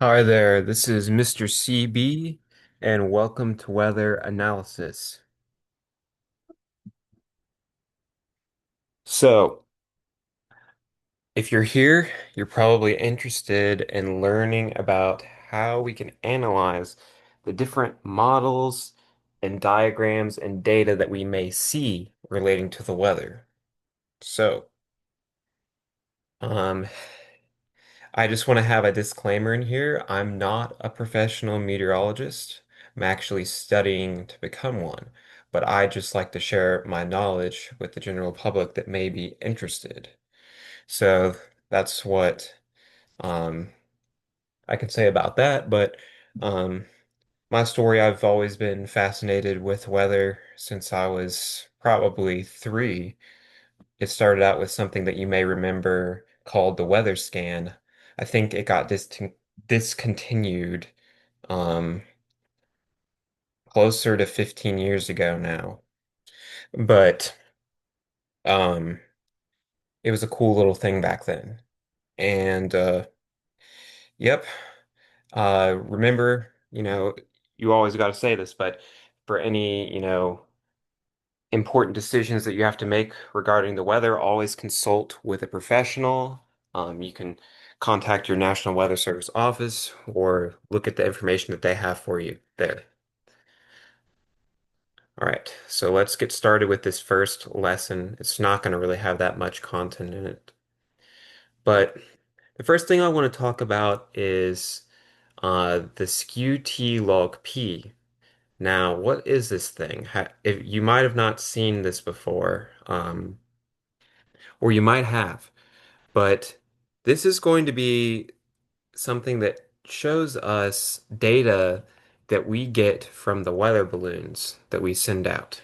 Hi there, this is Mr. CB, and welcome to Weather Analysis. So, if you're here, you're probably interested in learning about how we can analyze the different models and diagrams and data that we may see relating to the weather. So, um, I just want to have a disclaimer in here. I'm not a professional meteorologist. I'm actually studying to become one, but I just like to share my knowledge with the general public that may be interested. So that's what um, I can say about that. But um, my story, I've always been fascinated with weather since I was probably 3. It started out with something that you may remember called the weather scan. I think it got discontinued um, closer to 15 years ago now. But um, it was a cool little thing back then. And yep, remember, you always got to say this, but for any, important decisions that you have to make regarding the weather, always consult with a professional. You can contact your National Weather Service office or look at the information that they have for you there. All right, so let's get started with this first lesson. It's not going to really have that much content in it. But the first thing I want to talk about is the skew T log P. Now, what is this thing? If you might have not seen this before, or you might have. But this is going to be something that shows us data that we get from the weather balloons that we send out.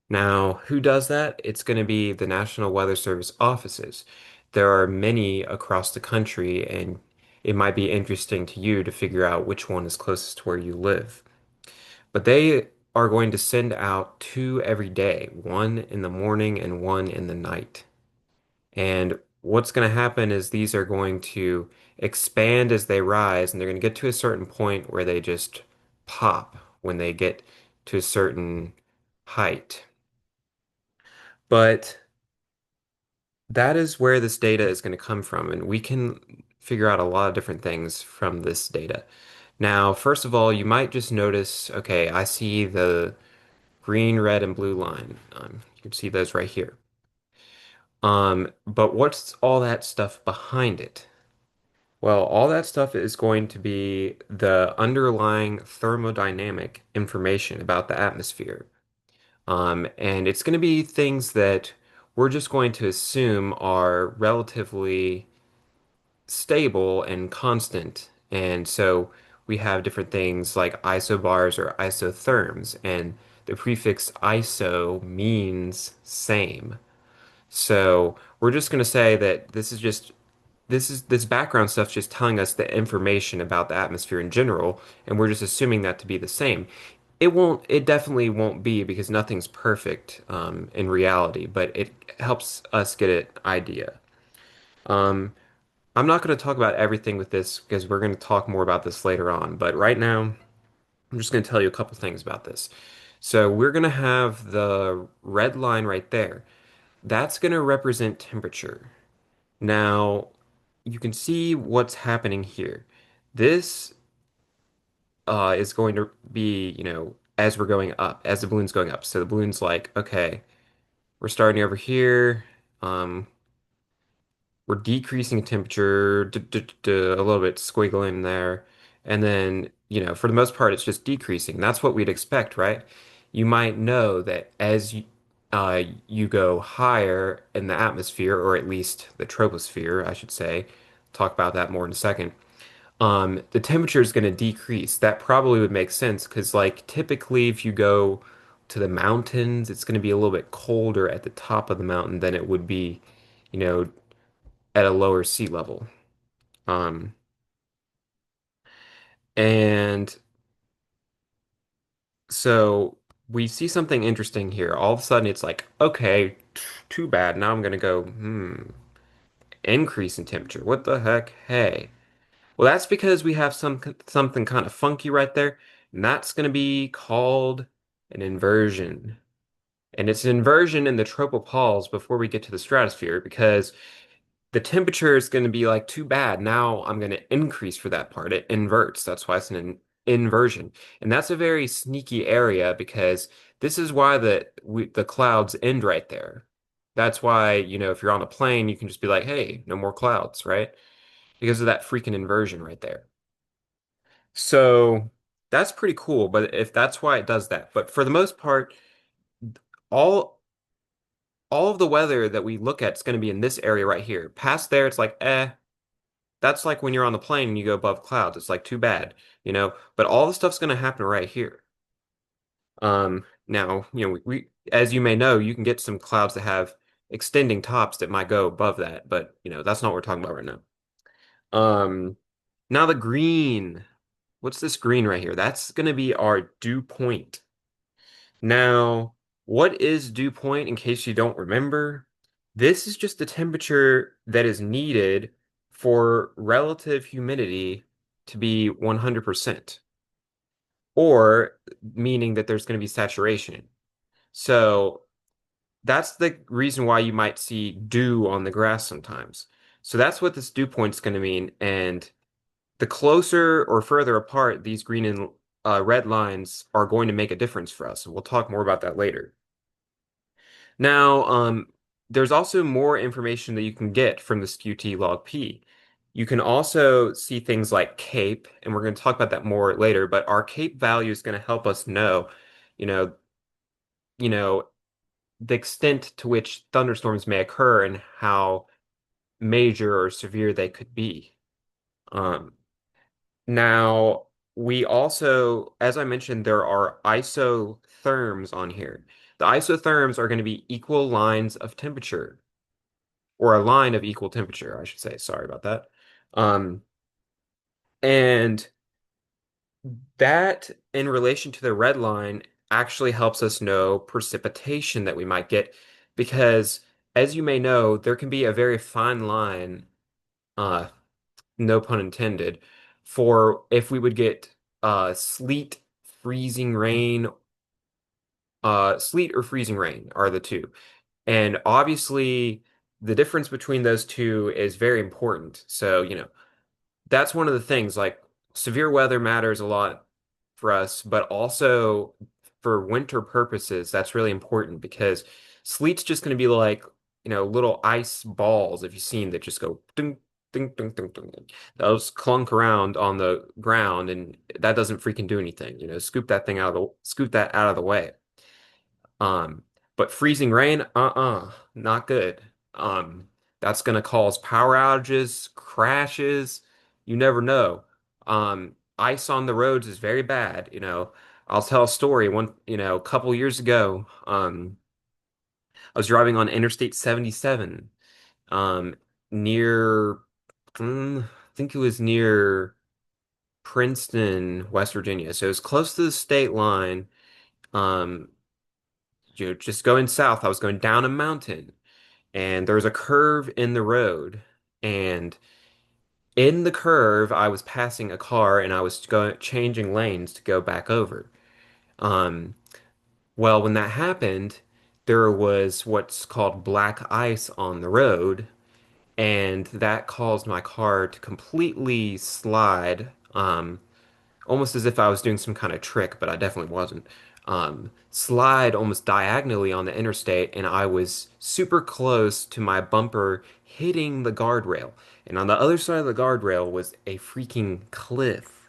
Now, who does that? It's going to be the National Weather Service offices. There are many across the country, and it might be interesting to you to figure out which one is closest to where you live. But they are going to send out two every day, one in the morning and one in the night. And what's going to happen is these are going to expand as they rise, and they're going to get to a certain point where they just pop when they get to a certain height. But that is where this data is going to come from, and we can figure out a lot of different things from this data. Now, first of all, you might just notice, okay, I see the green, red, and blue line. You can see those right here. But what's all that stuff behind it? Well, all that stuff is going to be the underlying thermodynamic information about the atmosphere. And it's going to be things that we're just going to assume are relatively stable and constant. And so we have different things like isobars or isotherms, and the prefix iso means same. So we're just going to say that this background stuff just telling us the information about the atmosphere in general, and we're just assuming that to be the same. It definitely won't be because nothing's perfect in reality, but it helps us get an idea. Um, I'm not going to talk about everything with this because we're going to talk more about this later on, but right now I'm just going to tell you a couple things about this. So we're going to have the red line right there. That's going to represent temperature. Now, you can see what's happening here. This is going to be, as we're going up, as the balloon's going up. So the balloon's like, okay, we're starting over here. Um, we're decreasing temperature a little bit, squiggling there. And then, for the most part, it's just decreasing. That's what we'd expect, right? You might know that as you go higher in the atmosphere, or at least the troposphere, I should say, talk about that more in a second. The temperature is going to decrease. That probably would make sense because, like, typically, if you go to the mountains, it's going to be a little bit colder at the top of the mountain than it would be, you know, at a lower sea level. Um, and so we see something interesting here. All of a sudden, it's like, okay, too bad. Now I'm going to go, increase in temperature. What the heck? Hey. Well, that's because we have something kind of funky right there, and that's going to be called an inversion. And it's an inversion in the tropopause before we get to the stratosphere because the temperature is going to be like too bad. Now I'm going to increase for that part. It inverts. That's why it's an inversion. And that's a very sneaky area because this is why the clouds end right there. That's why, if you're on a plane, you can just be like, hey, no more clouds, right? Because of that freaking inversion right there. So that's pretty cool, but if that's why it does that. But for the most part, all all of the weather that we look at is going to be in this area right here. Past there, it's like, that's like when you're on the plane and you go above clouds. It's like too bad, But all the stuff's going to happen right here. Now, as you may know, you can get some clouds that have extending tops that might go above that, but that's not what we're talking about right now. Um, Now the green. What's this green right here? That's going to be our dew point. Now, what is dew point in case you don't remember? This is just the temperature that is needed for relative humidity to be 100%, or meaning that there's going to be saturation. So that's the reason why you might see dew on the grass sometimes. So that's what this dew point's going to mean. And the closer or further apart these green and red lines are going to make a difference for us. And we'll talk more about that later. Now, there's also more information that you can get from the SKUT log P. You can also see things like CAPE, and we're going to talk about that more later, but our CAPE value is going to help us know, you know, you know, the extent to which thunderstorms may occur and how major or severe they could be. Um, Now, we also, as I mentioned, there are isotherms on here. The isotherms are going to be equal lines of temperature, or a line of equal temperature, I should say. Sorry about that. Um, and that, in relation to the red line, actually helps us know precipitation that we might get, because, as you may know, there can be a very fine line, uh, no pun intended, for if we would get sleet, freezing rain, sleet or freezing rain are the two. And obviously, the difference between those two is very important. So, that's one of the things, like severe weather matters a lot for us, but also for winter purposes, that's really important because sleet's just going to be like, little ice balls, if you've seen, that just go ding, ding, ding, ding, ding, ding. Those clunk around on the ground, and that doesn't freaking do anything. Scoop that out of the way. Um, but freezing rain, not good. Um, that's gonna cause power outages, crashes. You never know. Ice on the roads is very bad. I'll tell a story. A couple years ago, I was driving on Interstate 77, um, near, I think it was near Princeton, West Virginia. So it was close to the state line. Um, just going south, I was going down a mountain, and there was a curve in the road, and in the curve, I was passing a car, and I was changing lanes to go back over. Um, well, when that happened, there was what's called black ice on the road, and that caused my car to completely slide. Almost as if I was doing some kind of trick, but I definitely wasn't. Slide almost diagonally on the interstate, and I was super close to my bumper hitting the guardrail. And on the other side of the guardrail was a freaking cliff.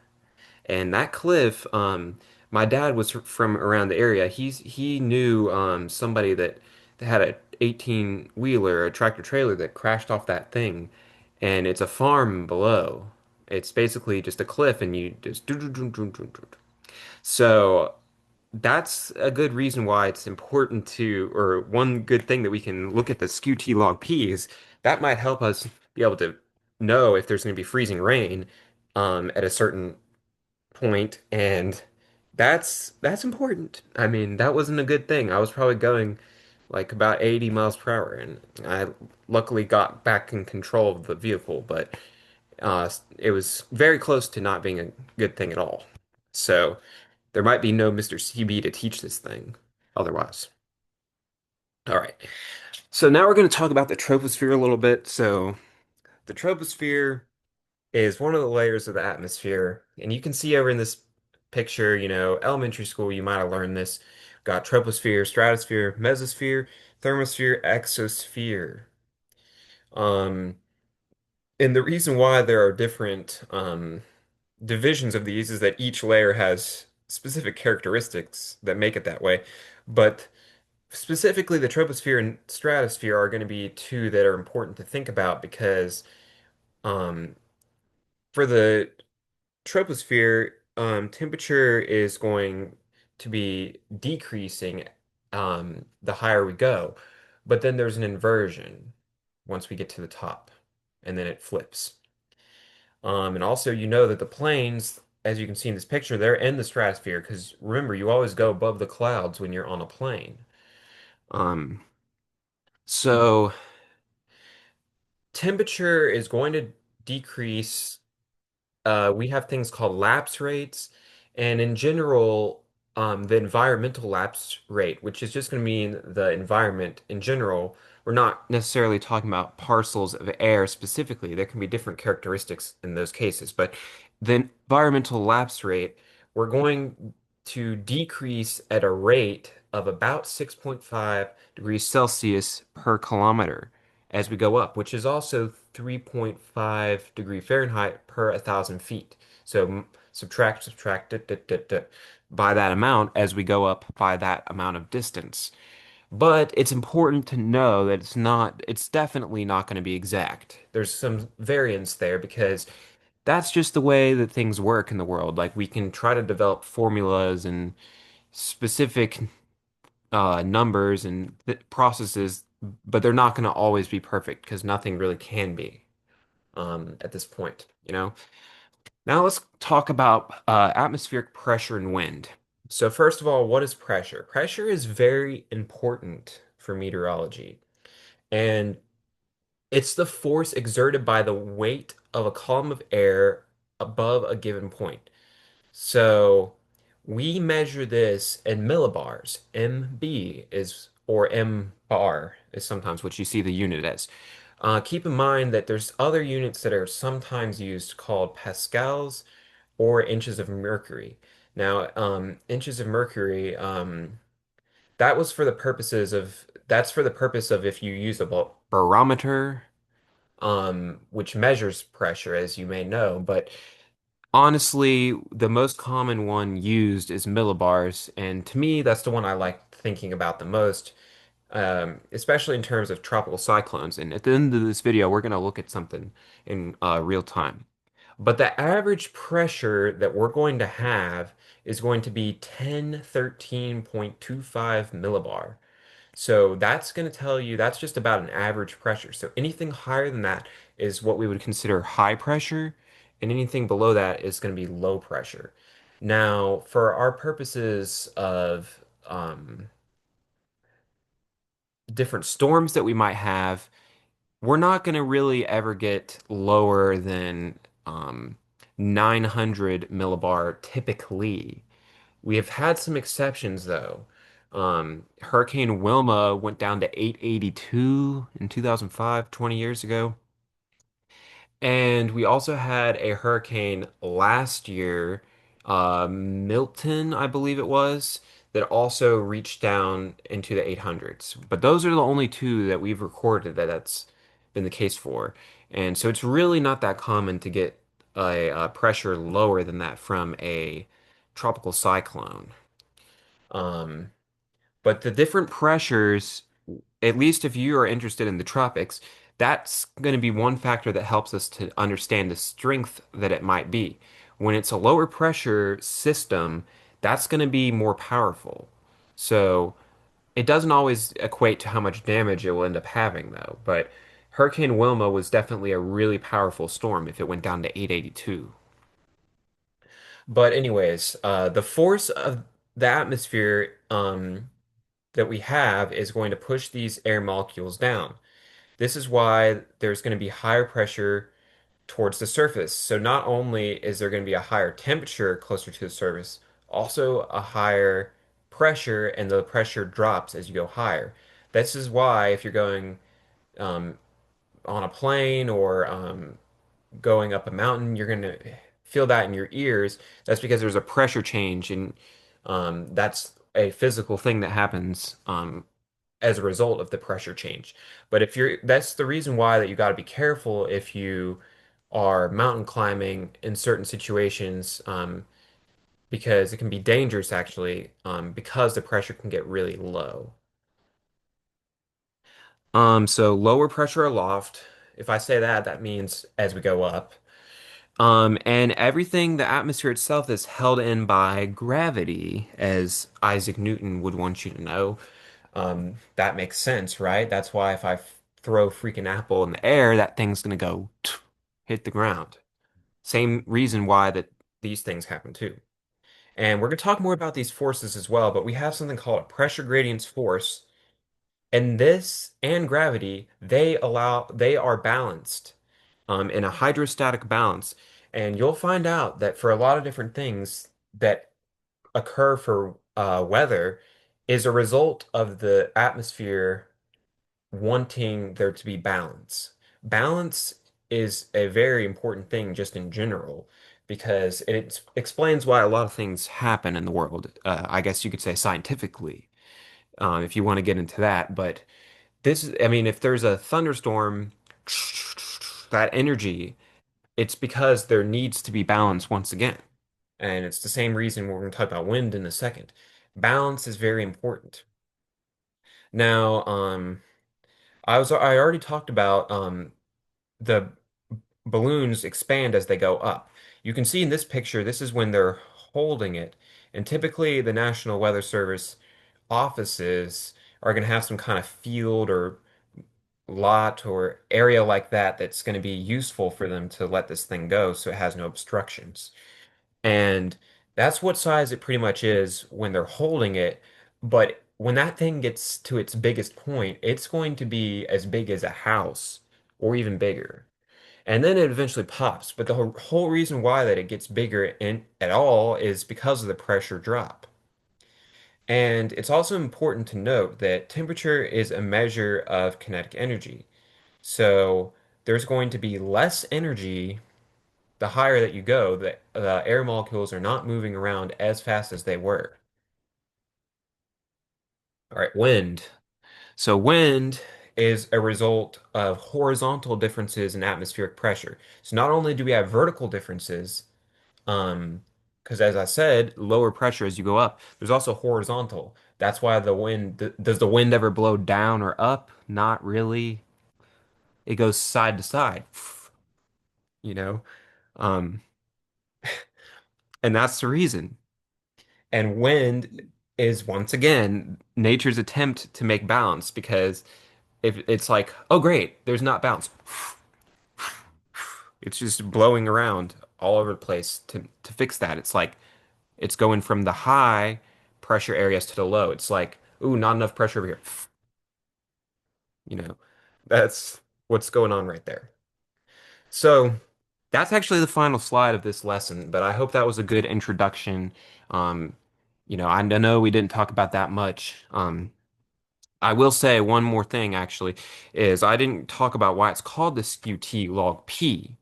And that cliff, my dad was from around the area. He knew somebody that had a 18 wheeler, a tractor trailer that crashed off that thing, and it's a farm below. It's basically just a cliff, and you just do do do do do do. So that's a good reason why it's important to, or one good thing that we can look at the SKU-T log P is that might help us be able to know if there's going to be freezing rain at a certain point, and that's important. I mean, that wasn't a good thing. I was probably going like about 80 miles per hour, and I luckily got back in control of the vehicle, but It was very close to not being a good thing at all. So there might be no Mr. CB to teach this thing otherwise. All right. So now we're going to talk about the troposphere a little bit. So the troposphere is one of the layers of the atmosphere. And you can see over in this picture, elementary school, you might have learned this. Got troposphere, stratosphere, mesosphere, thermosphere, exosphere. Um, and the reason why there are different divisions of these is that each layer has specific characteristics that make it that way. But specifically, the troposphere and stratosphere are going to be two that are important to think about because um, for the troposphere, temperature is going to be decreasing the higher we go. But then there's an inversion once we get to the top, and then it flips. And also, you know that the planes, as you can see in this picture, they're in the stratosphere because remember, you always go above the clouds when you're on a plane. Um, so temperature is going to decrease. We have things called lapse rates, and in general, the environmental lapse rate, which is just going to mean the environment in general. We're not necessarily talking about parcels of air specifically. There can be different characteristics in those cases, but the environmental lapse rate, we're going to decrease at a rate of about 6.5 degrees Celsius per kilometer as we go up, which is also 3.5 degree Fahrenheit per 1,000 feet. So subtract by that amount as we go up by that amount of distance. But it's important to know that it's definitely not going to be exact. There's some variance there because that's just the way that things work in the world. Like we can try to develop formulas and specific numbers and th processes, but they're not going to always be perfect because nothing really can be at this point. Now let's talk about atmospheric pressure and wind. So first of all, what is pressure? Pressure is very important for meteorology, and it's the force exerted by the weight of a column of air above a given point. So we measure this in millibars. MB is, or M bar is sometimes what you see the unit as. Keep in mind that there's other units that are sometimes used called pascals or inches of mercury. Now, inches of mercury, that's for the purpose of if you use a barometer, which measures pressure, as you may know, but honestly, the most common one used is millibars, and to me, that's the one I like thinking about the most, especially in terms of tropical cyclones. And at the end of this video, we're going to look at something in real time. But the average pressure that we're going to have is going to be 1013.25 millibar. So that's going to tell you that's just about an average pressure. So anything higher than that is what we would consider high pressure, and anything below that is going to be low pressure. Now, for our purposes of different storms that we might have, we're not going to really ever get lower than 900 millibar typically. We have had some exceptions though. Hurricane Wilma went down to 882 in 2005, 20 years ago. And we also had a hurricane last year, Milton, I believe it was, that also reached down into the 800s. But those are the only two that we've recorded that's been the case for. And so it's really not that common to get a pressure lower than that from a tropical cyclone. Um, but the different pressures, at least if you are interested in the tropics, that's going to be one factor that helps us to understand the strength that it might be. When it's a lower pressure system, that's going to be more powerful. So it doesn't always equate to how much damage it will end up having, though. But Hurricane Wilma was definitely a really powerful storm if it went down to 882. But anyways, the force of the atmosphere that we have is going to push these air molecules down. This is why there's going to be higher pressure towards the surface. So not only is there going to be a higher temperature closer to the surface, also a higher pressure, and the pressure drops as you go higher. This is why if you're going um, on a plane or going up a mountain, you're going to feel that in your ears. That's because there's a pressure change, and that's a physical thing that happens as a result of the pressure change. But if you're, that's the reason why that you got to be careful if you are mountain climbing in certain situations, because it can be dangerous actually, because the pressure can get really low. So lower pressure aloft. If I say that, that means as we go up. And everything, the atmosphere itself is held in by gravity, as Isaac Newton would want you to know. That makes sense, right? That's why if I throw a freaking apple in the air, that thing's gonna go hit the ground. Same reason why that these things happen too. And we're gonna talk more about these forces as well, but we have something called a pressure gradients force. And this and gravity, they are balanced in a hydrostatic balance. And you'll find out that for a lot of different things that occur for weather is a result of the atmosphere wanting there to be balance. Balance is a very important thing just in general because it explains why a lot of things happen in the world. I guess you could say scientifically, if you want to get into that. But I mean, if there's a thunderstorm, that energy, it's because there needs to be balance once again. And it's the same reason we're going to talk about wind in a second. Balance is very important. Now, I already talked about the balloons expand as they go up. You can see in this picture, this is when they're holding it. And typically the National Weather Service offices are going to have some kind of field or lot or area like that that's going to be useful for them to let this thing go so it has no obstructions. And that's what size it pretty much is when they're holding it. But when that thing gets to its biggest point, it's going to be as big as a house or even bigger. And then it eventually pops. But the whole reason why that it gets bigger at all is because of the pressure drop. And it's also important to note that temperature is a measure of kinetic energy. So there's going to be less energy the higher that you go, the air molecules are not moving around as fast as they were. All right, wind. So wind is a result of horizontal differences in atmospheric pressure. So not only do we have vertical differences, because as I said, lower pressure as you go up, there's also horizontal. That's why the wind, does the wind ever blow down or up? Not really. It goes side to side, you know? Um, and that's the reason. And wind is once again nature's attempt to make balance because if it's like, oh great, there's not balance. It's just blowing around all over the place to fix that. It's like it's going from the high pressure areas to the low. It's like, ooh, not enough pressure over here. You know, that's what's going on right there. So that's actually the final slide of this lesson, but I hope that was a good introduction. Um, I know we didn't talk about that much. I will say one more thing actually is I didn't talk about why it's called the skew T log P,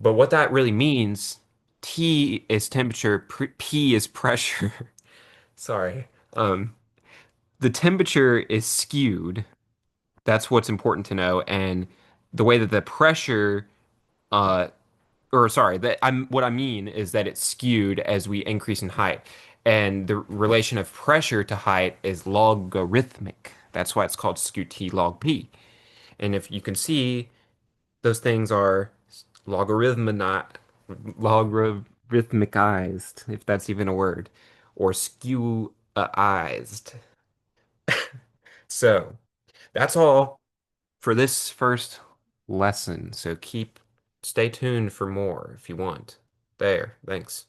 but what that really means, T is temperature, P is pressure. Sorry. Um, the temperature is skewed. That's what's important to know, and the way that the pressure, uh, or sorry, that I'm what I mean is that it's skewed as we increase in height, and the relation of pressure to height is logarithmic. That's why it's called skew T log P. And if you can see, those things are logarithmicized, if that's even a word, or skewized. So that's all for this first lesson. So stay tuned for more if you want. There, thanks.